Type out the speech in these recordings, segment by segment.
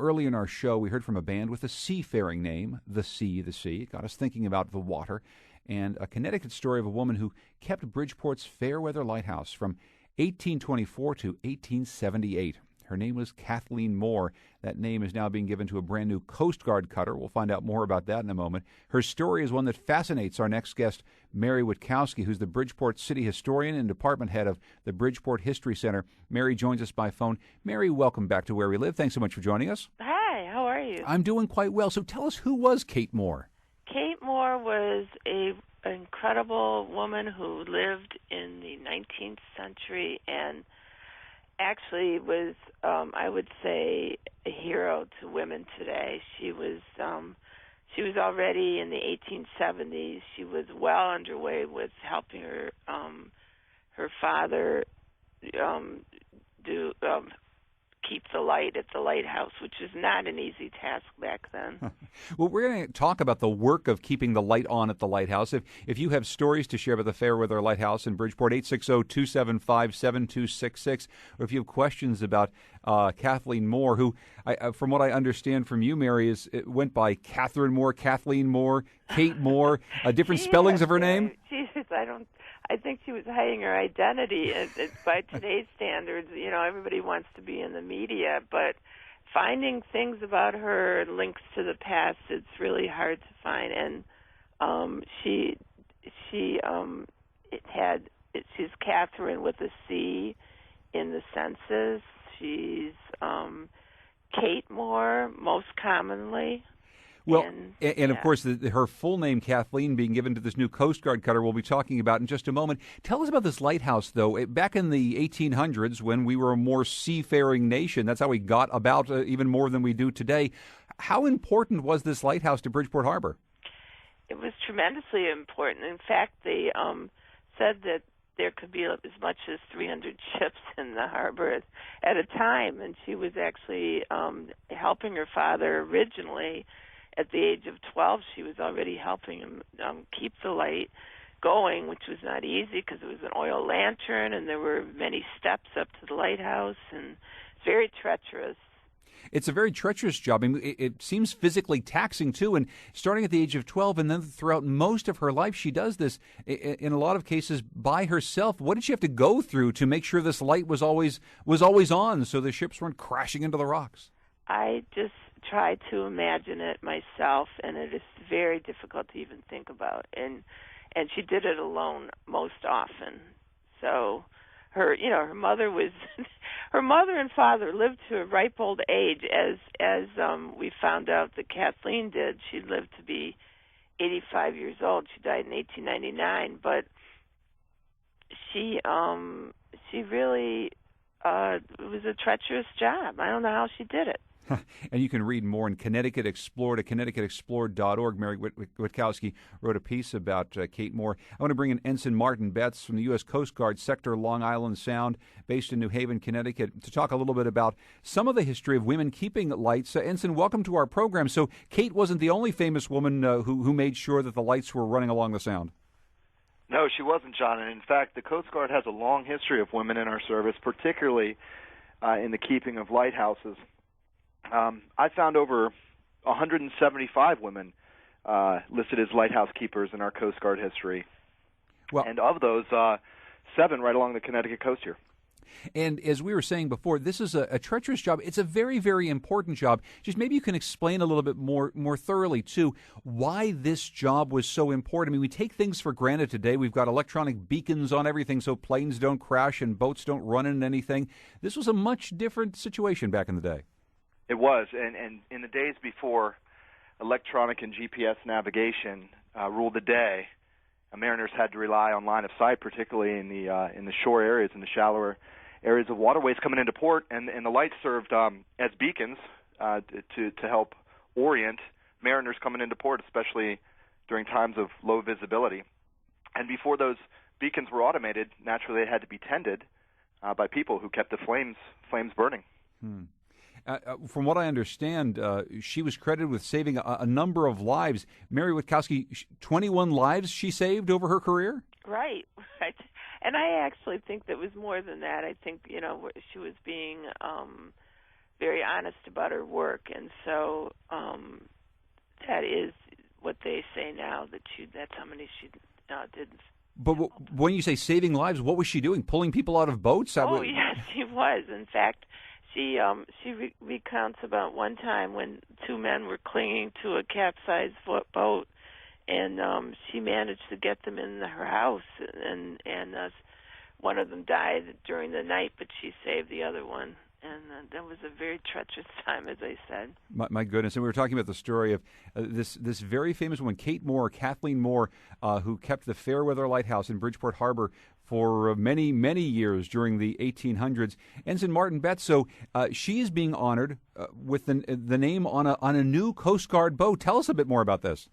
early in our show, we heard from a band with a seafaring name, The Sea, The Sea. It got us thinking about the water, and a Connecticut story of a woman who kept Bridgeport's Fairweather Lighthouse from 1824 to 1878. Her name was Kathleen Moore. That name is now being given to a brand new Coast Guard cutter. We'll find out more about that in a moment. Her story is one that fascinates our next guest, Mary Witkowski, who's the Bridgeport City Historian and Department Head of the Bridgeport History Center. Mary joins us by phone. Mary, welcome back to Where We Live. Thanks so much for joining us. Hi, how are you? I'm doing quite well. So tell us, who was Kate Moore? Kate Moore was an incredible woman who lived in the 19th century and actually was, I would say, a hero to women today. She was already in the 1870s. She was well underway with helping her father keep the light at the lighthouse, which is not an easy task back then. Well, we're going to talk about the work of keeping the light on at the lighthouse. If you have stories to share about the Fairweather Lighthouse in Bridgeport, 860-275-7266, or if you have questions about Kathleen Moore, who, from what I understand from you, Mary, it went by Catherine Moore, Kathleen Moore, Kate Moore, different spellings of her name? Jesus, I think she was hiding her identity. It's by today's standards, everybody wants to be in the media, but finding things about her, links to the past, it's really hard to find. And she's Catherine with a C in the census. She's Kate Moore most commonly. Well, and of course, her full name, Kathleen, being given to this new Coast Guard cutter we'll be talking about in just a moment. Tell us about this lighthouse, though. Back in the 1800s, when we were a more seafaring nation, that's how we got about even more than we do today. How important was this lighthouse to Bridgeport Harbor? It was tremendously important. In fact, they said that there could be as much as 300 ships in the harbor at a time, and she was actually helping her father originally. At the age of 12, she was already helping him keep the light going, which was not easy because it was an oil lantern and there were many steps up to the lighthouse, and it's very treacherous. It's a very treacherous job. I mean, it seems physically taxing, too, and starting at the age of 12 and then throughout most of her life, she does this, in a lot of cases, by herself. What did she have to go through to make sure this light was always on so the ships weren't crashing into the rocks? I just try to imagine it myself, and it is very difficult to even think about. And she did it alone most often. So her mother was her mother and father lived to a ripe old age, as we found out that Kathleen did. She lived to be 85 years old. She died in 1899, but she really it was a treacherous job. I don't know how she did it. And you can read more in Connecticut Explored at connecticutexplored.org. Mary Witkowski wrote a piece about Kate Moore. I want to bring in Ensign Martin Betts from the U.S. Coast Guard Sector Long Island Sound, based in New Haven, Connecticut, to talk a little bit about some of the history of women keeping lights. Ensign, welcome to our program. So Kate wasn't the only famous woman who made sure that the lights were running along the Sound. No, she wasn't, John. And in fact, the Coast Guard has a long history of women in our service, particularly in the keeping of lighthouses. I found over 175 women listed as lighthouse keepers in our Coast Guard history. Well, and of those, 7 right along the Connecticut coast here. And as we were saying before, this is a treacherous job. It's a very, very important job. Just maybe you can explain a little bit more thoroughly, too, why this job was so important. I mean, we take things for granted today. We've got electronic beacons on everything so planes don't crash and boats don't run into anything. This was a much different situation back in the day. It was, and in the days before electronic and GPS navigation ruled the day, mariners had to rely on line of sight, particularly in the shore areas, in the shallower areas of waterways coming into port, and the lights served as beacons to help orient mariners coming into port, especially during times of low visibility. And before those beacons were automated, naturally they had to be tended by people who kept the flames burning. From what I understand, she was credited with saving a number of lives. Mary Witkowski, 21 lives she saved over her career? Right. And I actually think that was more than that. I think, she was being very honest about her work, and so that is what they say now, that's how many she did. But when you say saving lives, what was she doing? Pulling people out of boats? Yes, she was. In fact, she recounts about one time when two men were clinging to a capsized boat, and she managed to get them in her house, and one of them died during the night, but she saved the other one. And that was a very treacherous time, as I said. My goodness. And we were talking about the story of this very famous woman, Kathleen Moore, who kept the Fairweather Lighthouse in Bridgeport Harbor for many, many years during the 1800s. Ensign Martin Betts, so she is being honored with the name on a new Coast Guard boat. Tell us a bit more about this.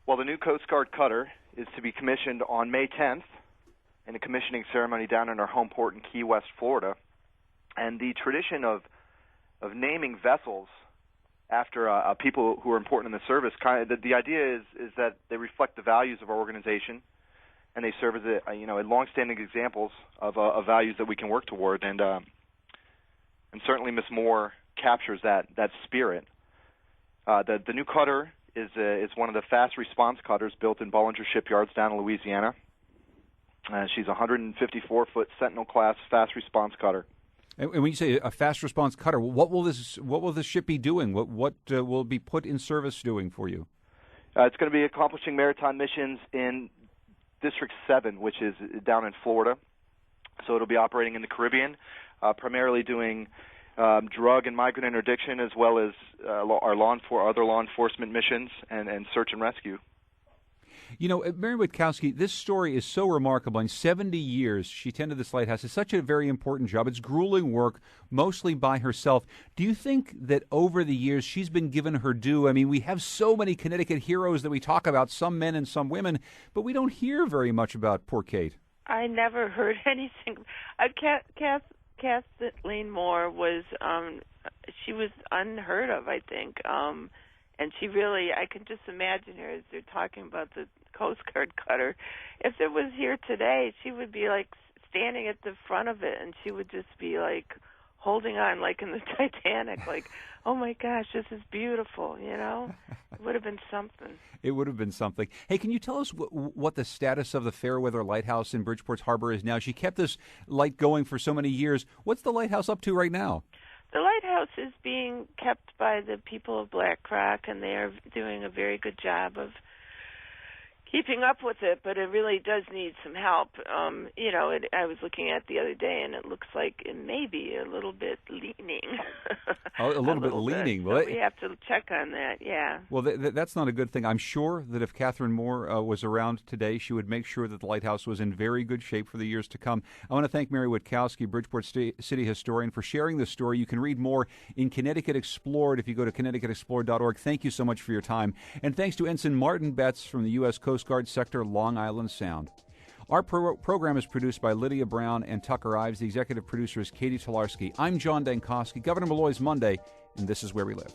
Well, the new Coast Guard cutter is to be commissioned on May 10th in a commissioning ceremony down in our home port in Key West, Florida. And the tradition of naming vessels after people who are important in the service, the idea is that they reflect the values of our organization, and they serve as long-standing examples of values that we can work toward. And certainly Miss Moore captures that spirit. The new cutter is one of the fast response cutters built in Bollinger Shipyards down in Louisiana. She's a 154-foot Sentinel-class fast response cutter. And when you say a fast response cutter, what will this ship be doing? What will it be put in service doing for you? It's going to be accomplishing maritime missions in District 7, which is down in Florida. So it'll be operating in the Caribbean, primarily doing drug and migrant interdiction, as well as our other law enforcement missions and search and rescue. You know, Mary Witkowski, this story is so remarkable. In 70 years, she tended this lighthouse. It's such a very important job. It's grueling work, mostly by herself. Do you think that over the years she's been given her due? I mean, we have so many Connecticut heroes that we talk about, some men and some women, but we don't hear very much about poor Kate. I never heard anything. Kathleen Moore was, she was unheard of, I think. And she really, I can just imagine her as they're talking about the Coast Guard cutter. If it was here today, she would be like standing at the front of it, and she would just be like holding on, like in the Titanic, like, oh my gosh, this is beautiful, you know? It would have been something. It would have been something. Hey, can you tell us what the status of the Fairweather Lighthouse in Bridgeport Harbor is now? She kept this light going for so many years. What's the lighthouse up to right now? The lighthouse is being kept by the people of Black Rock, and they are doing a very good job of keeping up with it, but it really does need some help. I was looking at it the other day, and it looks like it may be a little bit leaning. A little bit leaning. So we have to check on that, yeah. Well, that's not a good thing. I'm sure that if Kathleen Moore was around today, she would make sure that the lighthouse was in very good shape for the years to come. I want to thank Mary Witkowski, Bridgeport City historian, for sharing this story. You can read more in Connecticut Explored if you go to connecticutexplored.org. Thank you so much for your time. And thanks to Ensign Martin Betts from the U.S. Coast Guard Sector, Long Island Sound. Our program is produced by Lydia Brown and Tucker Ives. The executive producer is Katie Tolarski. I'm John Dankosky. Governor Malloy's Monday, and this is Where We Live.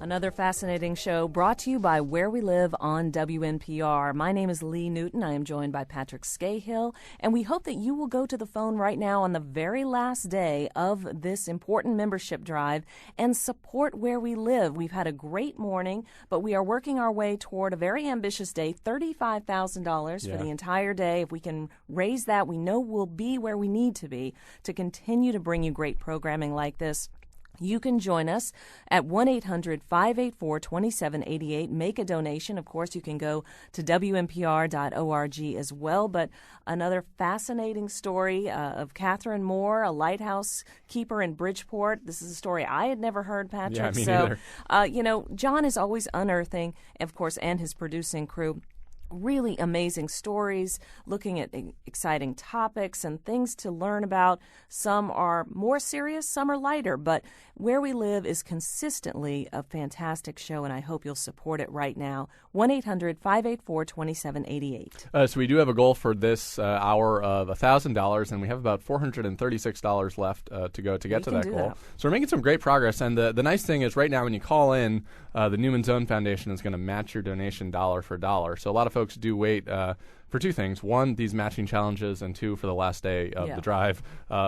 Another fascinating show brought to you by Where We Live on WNPR. My name is Lee Newton. I am joined by Patrick Scahill, and we hope that you will go to the phone right now on the very last day of this important membership drive and support Where We Live. We've had a great morning, but we are working our way toward a very ambitious day, $35,000 for the entire day. If we can raise that, we know we'll be where we need to be to continue to bring you great programming like this. You can join us at 1-800-584-2788. Make a donation. Of course, you can go to WNPR.org as well. But another fascinating story of Kathleen Moore, a lighthouse keeper in Bridgeport. This is a story I had never heard, Patrick. Yeah, me neither. John is always unearthing, of course, and his producing crew, really amazing stories, looking at exciting topics and things to learn about. Some are more serious, some are lighter, but Where We Live is consistently a fantastic show, and I hope you'll support it right now. 1-800-584-2788. So we do have a goal for this hour of $1,000, and we have about $436 left to go to get to that goal. So we're making some great progress, and the nice thing is right now when you call in, the Newman Zone Foundation is going to match your donation dollar for dollar. So a lot of folks folks do wait for two things. One, these matching challenges, and two, for the last day of the drive.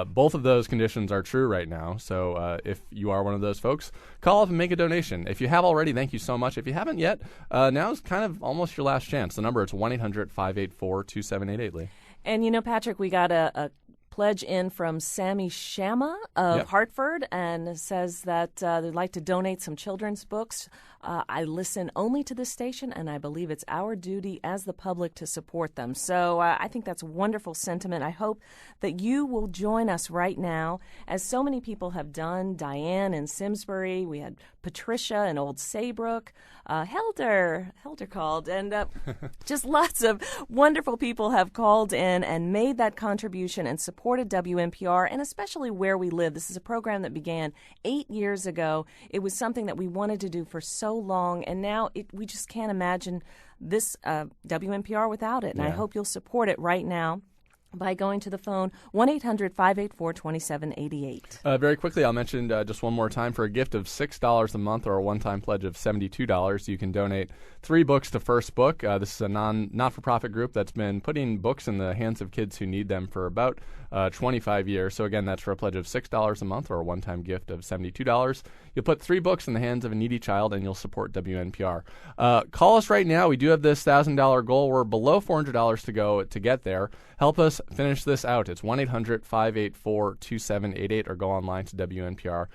Both of those conditions are true right now. So if you are one of those folks, call up and make a donation. If you have already, thank you so much. If you haven't yet, now is kind of almost your last chance. The number is 1-800-584-2788, Lee. And, Patrick, we got a pledge in from Sammy Shama of Hartford, and says that they'd like to donate some children's books. I listen only to this station, and I believe it's our duty as the public to support them. So I think that's a wonderful sentiment. I hope that you will join us right now, as so many people have done. Diane in Simsbury, we had Patricia in Old Saybrook, Helder called, and just lots of wonderful people have called in and made that contribution and supported WNPR, and especially Where We Live. This is a program that began 8 years ago. It was something that we wanted to do for so long, and now we just can't imagine this WNPR without it. And I hope you'll support it right now by going to the phone, 1-800-584-2788. Very quickly, I'll mention just one more time, for a gift of $6 a month or a one-time pledge of $72, you can donate 3 books to First Book. This is a not-for-profit group that's been putting books in the hands of kids who need them for about 25 years. So again, that's for a pledge of $6 a month or a one-time gift of $72. You'll put 3 books in the hands of a needy child, and you'll support WNPR. Call us right now. We do have this $1,000 goal. We're below $400 to go to get there. Help us finish this out. It's 1-800-584-2788, or go online to WNPR.